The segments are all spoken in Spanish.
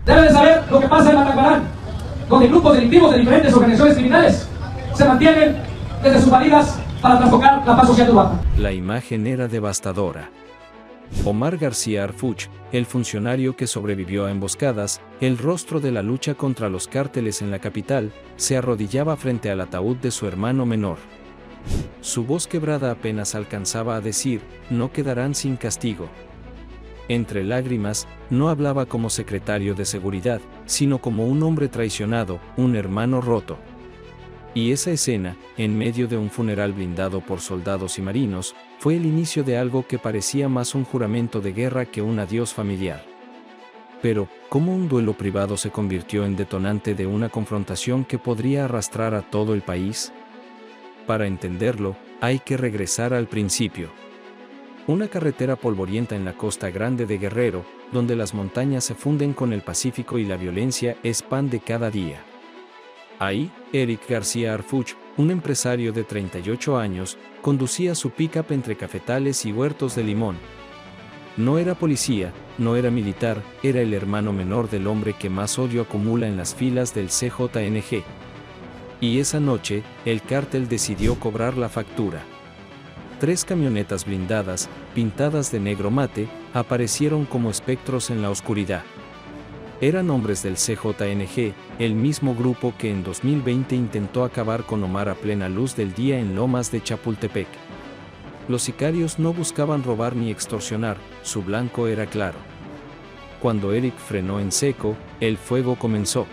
Debe de saber lo que pasa en Matacbarán, donde grupos delictivos de diferentes organizaciones criminales se mantienen desde sus guaridas para trastocar la paz social de Uruapan. La imagen era devastadora. Omar García Harfuch, el funcionario que sobrevivió a emboscadas, el rostro de la lucha contra los cárteles en la capital, se arrodillaba frente al ataúd de su hermano menor. Su voz quebrada apenas alcanzaba a decir, no quedarán sin castigo. Entre lágrimas, no hablaba como secretario de seguridad, sino como un hombre traicionado, un hermano roto. Y esa escena, en medio de un funeral blindado por soldados y marinos, fue el inicio de algo que parecía más un juramento de guerra que un adiós familiar. Pero, ¿cómo un duelo privado se convirtió en detonante de una confrontación que podría arrastrar a todo el país? Para entenderlo, hay que regresar al principio. Una carretera polvorienta en la costa grande de Guerrero, donde las montañas se funden con el Pacífico y la violencia es pan de cada día. Ahí, Eric García Harfuch, un empresario de 38 años, conducía su pick-up entre cafetales y huertos de limón. No era policía, no era militar, era el hermano menor del hombre que más odio acumula en las filas del CJNG. Y esa noche, el cártel decidió cobrar la factura. 3 camionetas blindadas, pintadas de negro mate, aparecieron como espectros en la oscuridad. Eran hombres del CJNG, el mismo grupo que en 2020 intentó acabar con Omar a plena luz del día en Lomas de Chapultepec. Los sicarios no buscaban robar ni extorsionar, su blanco era claro. Cuando Eric frenó en seco, el fuego comenzó.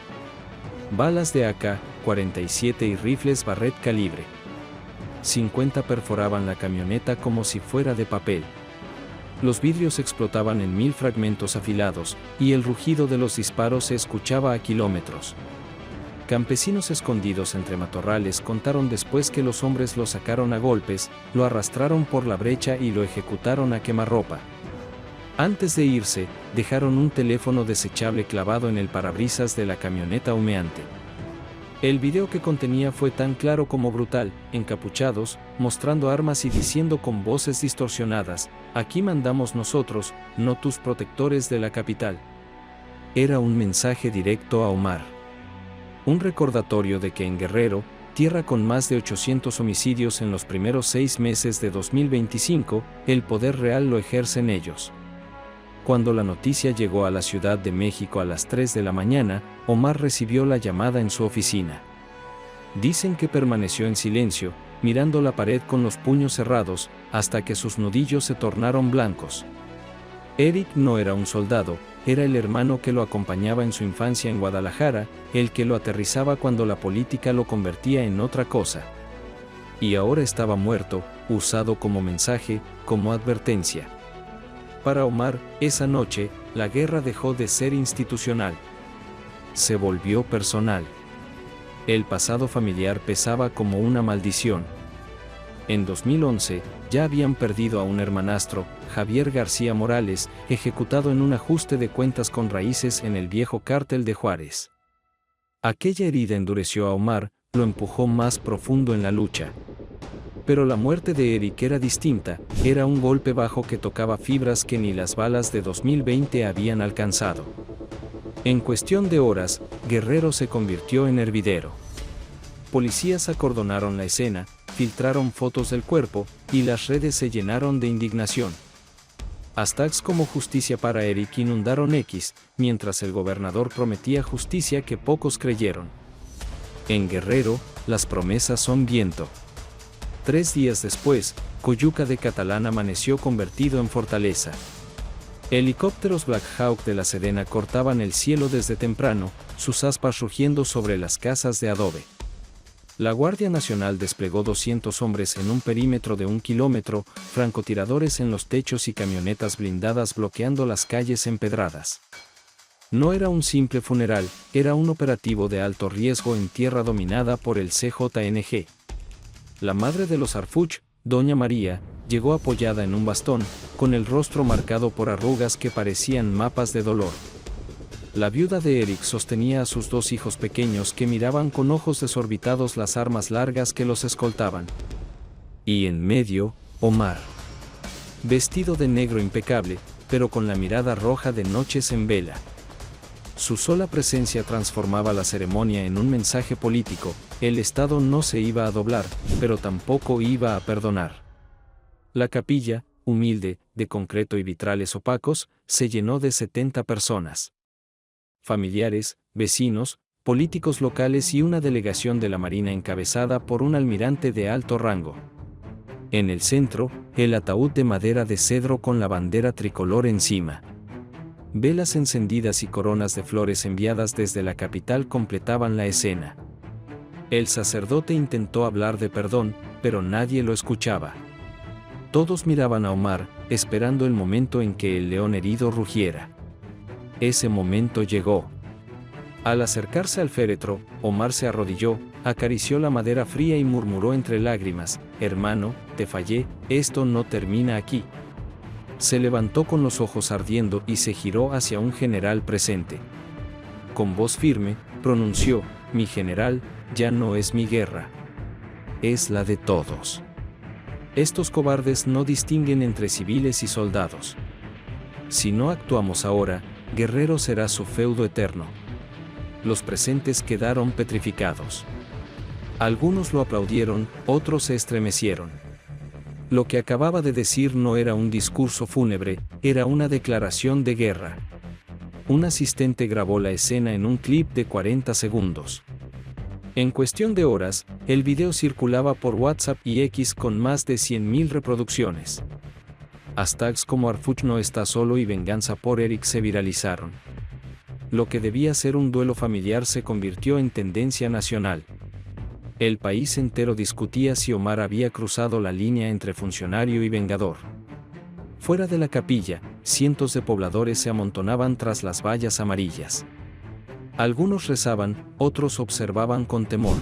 Balas de AK-47 y rifles Barrett calibre 50 perforaban la camioneta como si fuera de papel. Los vidrios explotaban en 1000 fragmentos afilados, y el rugido de los disparos se escuchaba a kilómetros. Campesinos escondidos entre matorrales contaron después que los hombres lo sacaron a golpes, lo arrastraron por la brecha y lo ejecutaron a quemarropa. Antes de irse, dejaron un teléfono desechable clavado en el parabrisas de la camioneta humeante. El video que contenía fue tan claro como brutal, encapuchados, mostrando armas y diciendo con voces distorsionadas, aquí mandamos nosotros, no tus protectores de la capital. Era un mensaje directo a Omar. Un recordatorio de que en Guerrero, tierra con más de 800 homicidios en los primeros 6 meses de 2025, el poder real lo ejercen ellos. Cuando la noticia llegó a la Ciudad de México a las 3 de la mañana, Omar recibió la llamada en su oficina. Dicen que permaneció en silencio, mirando la pared con los puños cerrados, hasta que sus nudillos se tornaron blancos. Eric no era un soldado, era el hermano que lo acompañaba en su infancia en Guadalajara, el que lo aterrizaba cuando la política lo convertía en otra cosa. Y ahora estaba muerto, usado como mensaje, como advertencia. Para Omar, esa noche, la guerra dejó de ser institucional. Se volvió personal. El pasado familiar pesaba como una maldición. En 2011, ya habían perdido a un hermanastro, Javier García Morales, ejecutado en un ajuste de cuentas con raíces en el viejo cártel de Juárez. Aquella herida endureció a Omar, lo empujó más profundo en la lucha. Pero la muerte de Eric era distinta, era un golpe bajo que tocaba fibras que ni las balas de 2020 habían alcanzado. En cuestión de horas, Guerrero se convirtió en hervidero. Policías acordonaron la escena, filtraron fotos del cuerpo, y las redes se llenaron de indignación. Hashtags como Justicia para Eric inundaron X, mientras el gobernador prometía justicia que pocos creyeron. En Guerrero, las promesas son viento. 3 días después, Coyuca de Catalán amaneció convertido en fortaleza. Helicópteros Black Hawk de la Sedena cortaban el cielo desde temprano, sus aspas rugiendo sobre las casas de adobe. La Guardia Nacional desplegó 200 hombres en un perímetro de 1 kilómetro, francotiradores en los techos y camionetas blindadas bloqueando las calles empedradas. No era un simple funeral, era un operativo de alto riesgo en tierra dominada por el CJNG. La madre de los Harfuch, Doña María, llegó apoyada en un bastón, con el rostro marcado por arrugas que parecían mapas de dolor. La viuda de Eric sostenía a sus 2 hijos pequeños que miraban con ojos desorbitados las armas largas que los escoltaban. Y en medio, Omar. Vestido de negro impecable, pero con la mirada roja de noches en vela. Su sola presencia transformaba la ceremonia en un mensaje político: el Estado no se iba a doblar, pero tampoco iba a perdonar. La capilla, humilde, de concreto y vitrales opacos, se llenó de 70 personas. Familiares, vecinos, políticos locales y una delegación de la Marina encabezada por un almirante de alto rango. En el centro, el ataúd de madera de cedro con la bandera tricolor encima. Velas encendidas y coronas de flores enviadas desde la capital completaban la escena. El sacerdote intentó hablar de perdón, pero nadie lo escuchaba. Todos miraban a Omar, esperando el momento en que el león herido rugiera. Ese momento llegó. Al acercarse al féretro, Omar se arrodilló, acarició la madera fría y murmuró entre lágrimas: «Hermano, te fallé, esto no termina aquí». Se levantó con los ojos ardiendo y se giró hacia un general presente. Con voz firme, pronunció: «Mi general, ya no es mi guerra. Es la de todos. Estos cobardes no distinguen entre civiles y soldados. Si no actuamos ahora, Guerrero será su feudo eterno». Los presentes quedaron petrificados. Algunos lo aplaudieron, otros se estremecieron. Lo que acababa de decir no era un discurso fúnebre, era una declaración de guerra. Un asistente grabó la escena en un clip de 40 segundos. En cuestión de horas, el video circulaba por WhatsApp y X con más de 100.000 reproducciones. Hashtags como Arfuch no está solo y Venganza por Eric se viralizaron. Lo que debía ser un duelo familiar se convirtió en tendencia nacional. El país entero discutía si Omar había cruzado la línea entre funcionario y vengador. Fuera de la capilla, cientos de pobladores se amontonaban tras las vallas amarillas. Algunos rezaban, otros observaban con temor.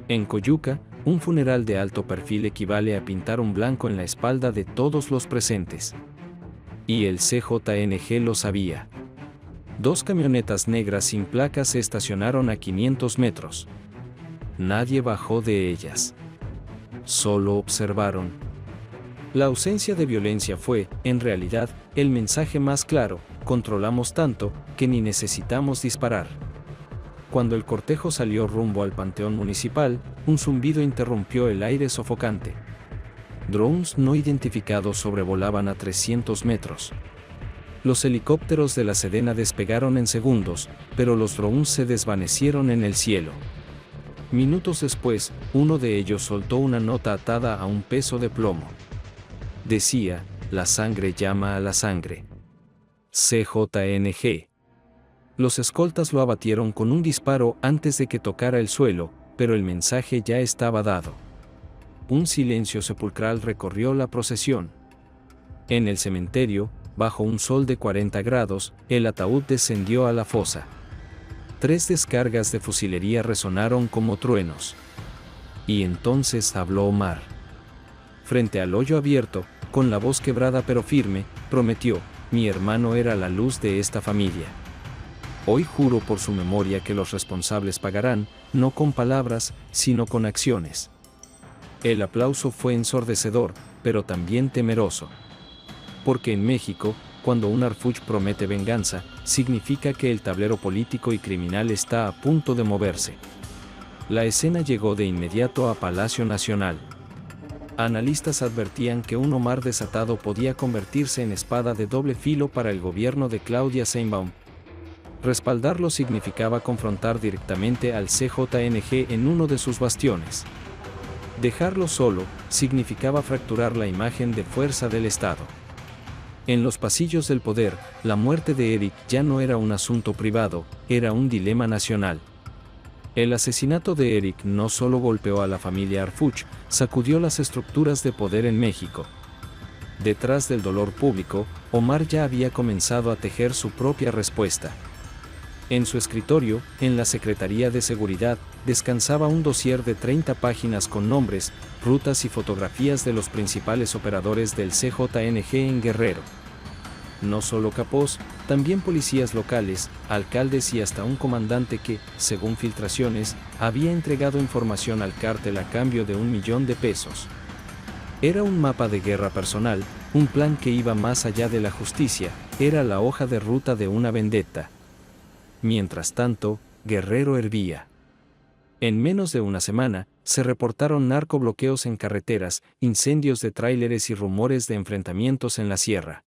En Coyuca, un funeral de alto perfil equivale a pintar un blanco en la espalda de todos los presentes. Y el CJNG lo sabía. 2 camionetas negras sin placas se estacionaron a 500 metros. Nadie bajó de ellas. Solo observaron. La ausencia de violencia fue, en realidad, el mensaje más claro: controlamos tanto, que ni necesitamos disparar. Cuando el cortejo salió rumbo al Panteón Municipal, un zumbido interrumpió el aire sofocante. Drones no identificados sobrevolaban a 300 metros. Los helicópteros de la Sedena despegaron en segundos, pero los drones se desvanecieron en el cielo. Minutos después, uno de ellos soltó una nota atada a un peso de plomo. Decía: «La sangre llama a la sangre. CJNG». Los escoltas lo abatieron con un disparo antes de que tocara el suelo, pero el mensaje ya estaba dado. Un silencio sepulcral recorrió la procesión. En el cementerio, bajo un sol de 40 grados, el ataúd descendió a la fosa. 3 descargas de fusilería resonaron como truenos. Y entonces habló Omar. Frente al hoyo abierto, con la voz quebrada pero firme, prometió: «Mi hermano era la luz de esta familia. Hoy juro por su memoria que los responsables pagarán, no con palabras, sino con acciones». El aplauso fue ensordecedor, pero también temeroso. Porque en México, cuando un Arfuch promete venganza, significa que el tablero político y criminal está a punto de moverse. La escena llegó de inmediato a Palacio Nacional. Analistas advertían que un Omar desatado podía convertirse en espada de doble filo para el gobierno de Claudia Sheinbaum. Respaldarlo significaba confrontar directamente al CJNG en uno de sus bastiones. Dejarlo solo significaba fracturar la imagen de fuerza del Estado. En los pasillos del poder, la muerte de Eric ya no era un asunto privado, era un dilema nacional. El asesinato de Eric no solo golpeó a la familia Arfuch, sacudió las estructuras de poder en México. Detrás del dolor público, Omar ya había comenzado a tejer su propia respuesta. En su escritorio, en la Secretaría de Seguridad, descansaba un dossier de 30 páginas con nombres, rutas y fotografías de los principales operadores del CJNG en Guerrero. No solo capós, también policías locales, alcaldes y hasta un comandante que, según filtraciones, había entregado información al cártel a cambio de $1 millón. Era un mapa de guerra personal, un plan que iba más allá de la justicia, era la hoja de ruta de una vendetta. Mientras tanto, Guerrero hervía. En menos de una semana, se reportaron narcobloqueos en carreteras, incendios de tráileres y rumores de enfrentamientos en la sierra.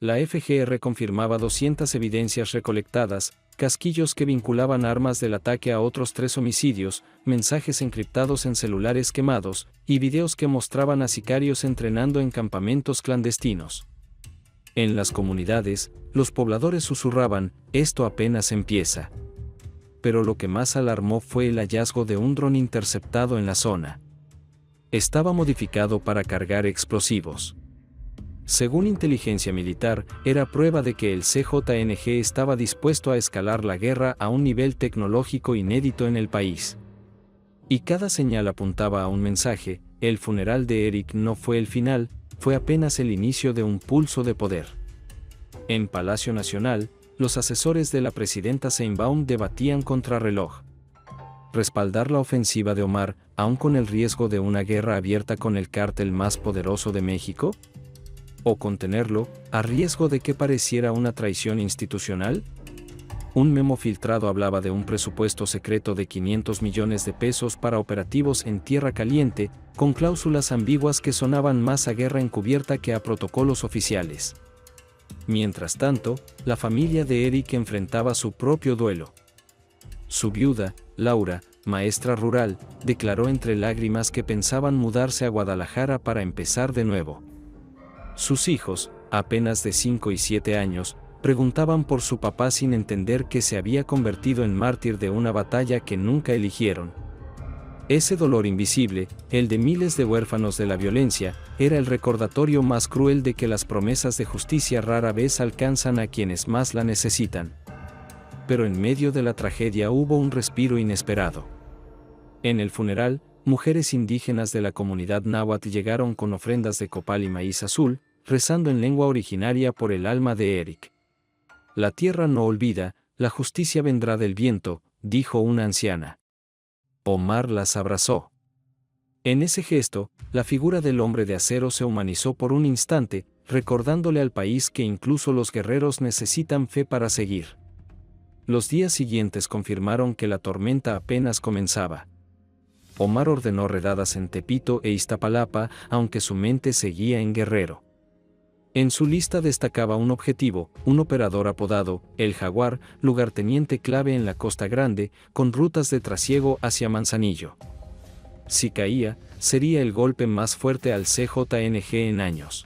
La FGR confirmaba 200 evidencias recolectadas, casquillos que vinculaban armas del ataque a otros 3 homicidios, mensajes encriptados en celulares quemados, y videos que mostraban a sicarios entrenando en campamentos clandestinos. En las comunidades, los pobladores susurraban, esto apenas empieza. Pero lo que más alarmó fue el hallazgo de un dron interceptado en la zona. Estaba modificado para cargar explosivos. Según inteligencia militar, era prueba de que el CJNG estaba dispuesto a escalar la guerra a un nivel tecnológico inédito en el país. Y cada señal apuntaba a un mensaje: el funeral de Eric no fue el final, fue apenas el inicio de un pulso de poder. En Palacio Nacional, los asesores de la presidenta Sheinbaum debatían contrarreloj. Respaldar la ofensiva de Omar, aun con el riesgo de una guerra abierta con el cártel más poderoso de México, o contenerlo, a riesgo de que pareciera una traición institucional. Un memo filtrado hablaba de un presupuesto secreto de 500 millones de pesos para operativos en Tierra Caliente, con cláusulas ambiguas que sonaban más a guerra encubierta que a protocolos oficiales. Mientras tanto, la familia de Eric enfrentaba su propio duelo. Su viuda, Laura, maestra rural, declaró entre lágrimas que pensaban mudarse a Guadalajara para empezar de nuevo. Sus hijos, apenas de 5 y 7 años, preguntaban por su papá sin entender que se había convertido en mártir de una batalla que nunca eligieron. Ese dolor invisible, el de miles de huérfanos de la violencia, era el recordatorio más cruel de que las promesas de justicia rara vez alcanzan a quienes más la necesitan. Pero en medio de la tragedia hubo un respiro inesperado. En el funeral, mujeres indígenas de la comunidad náhuatl llegaron con ofrendas de copal y maíz azul, rezando en lengua originaria por el alma de Eric. La tierra no olvida, la justicia vendrá del viento, dijo una anciana. Omar las abrazó. En ese gesto, la figura del hombre de acero se humanizó por un instante, recordándole al país que incluso los guerreros necesitan fe para seguir. Los días siguientes confirmaron que la tormenta apenas comenzaba. Omar ordenó redadas en Tepito e Iztapalapa, aunque su mente seguía en Guerrero. En su lista destacaba un objetivo, un operador apodado El Jaguar, lugarteniente clave en la Costa Grande, con rutas de trasiego hacia Manzanillo. Si caía, sería el golpe más fuerte al CJNG en años.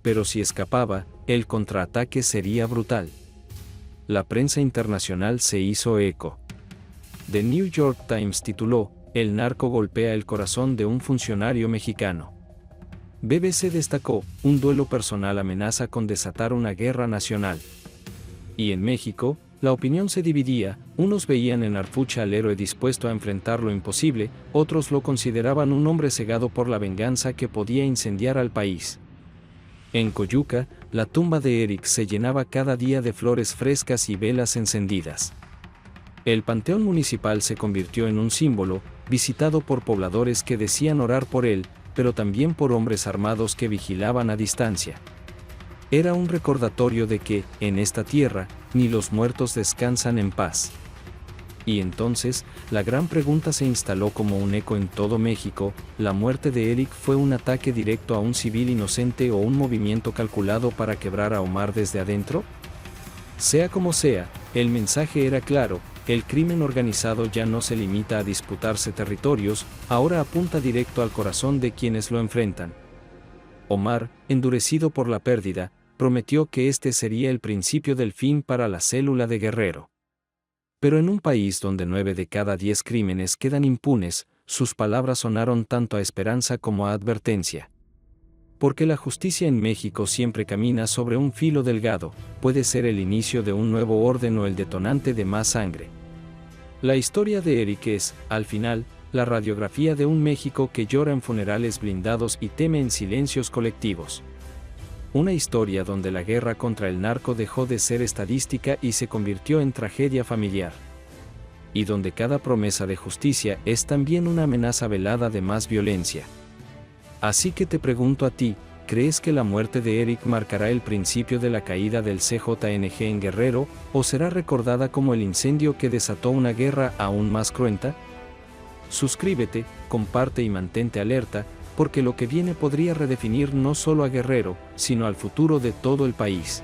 Pero si escapaba, el contraataque sería brutal. La prensa internacional se hizo eco. The New York Times tituló: El narco golpea el corazón de un funcionario mexicano. BBC destacó: un duelo personal amenaza con desatar una guerra nacional. Y en México, la opinión se dividía: unos veían en Harfuch al héroe dispuesto a enfrentar lo imposible, otros lo consideraban un hombre cegado por la venganza que podía incendiar al país. En Coyuca, la tumba de Eric se llenaba cada día de flores frescas y velas encendidas. El panteón municipal se convirtió en un símbolo, visitado por pobladores que decían orar por él, pero también por hombres armados que vigilaban a distancia. Era un recordatorio de que, en esta tierra, ni los muertos descansan en paz. Y entonces, la gran pregunta se instaló como un eco en todo México: ¿la muerte de Eric fue un ataque directo a un civil inocente o un movimiento calculado para quebrar a Omar desde adentro? Sea como sea, el mensaje era claro: el crimen organizado ya no se limita a disputarse territorios, ahora apunta directo al corazón de quienes lo enfrentan. Omar, endurecido por la pérdida, prometió que este sería el principio del fin para la célula de Guerrero. Pero en un país donde 9 de cada 10 crímenes quedan impunes, sus palabras sonaron tanto a esperanza como a advertencia. Porque la justicia en México siempre camina sobre un filo delgado, puede ser el inicio de un nuevo orden o el detonante de más sangre. La historia de Eric es, al final, la radiografía de un México que llora en funerales blindados y teme en silencios colectivos. Una historia donde la guerra contra el narco dejó de ser estadística y se convirtió en tragedia familiar. Y donde cada promesa de justicia es también una amenaza velada de más violencia. Así que te pregunto a ti: ¿Crees que la muerte de Eric marcará el principio de la caída del CJNG en Guerrero, o será recordada como el incendio que desató una guerra aún más cruenta? Suscríbete, comparte y mantente alerta, porque lo que viene podría redefinir no solo a Guerrero, sino al futuro de todo el país.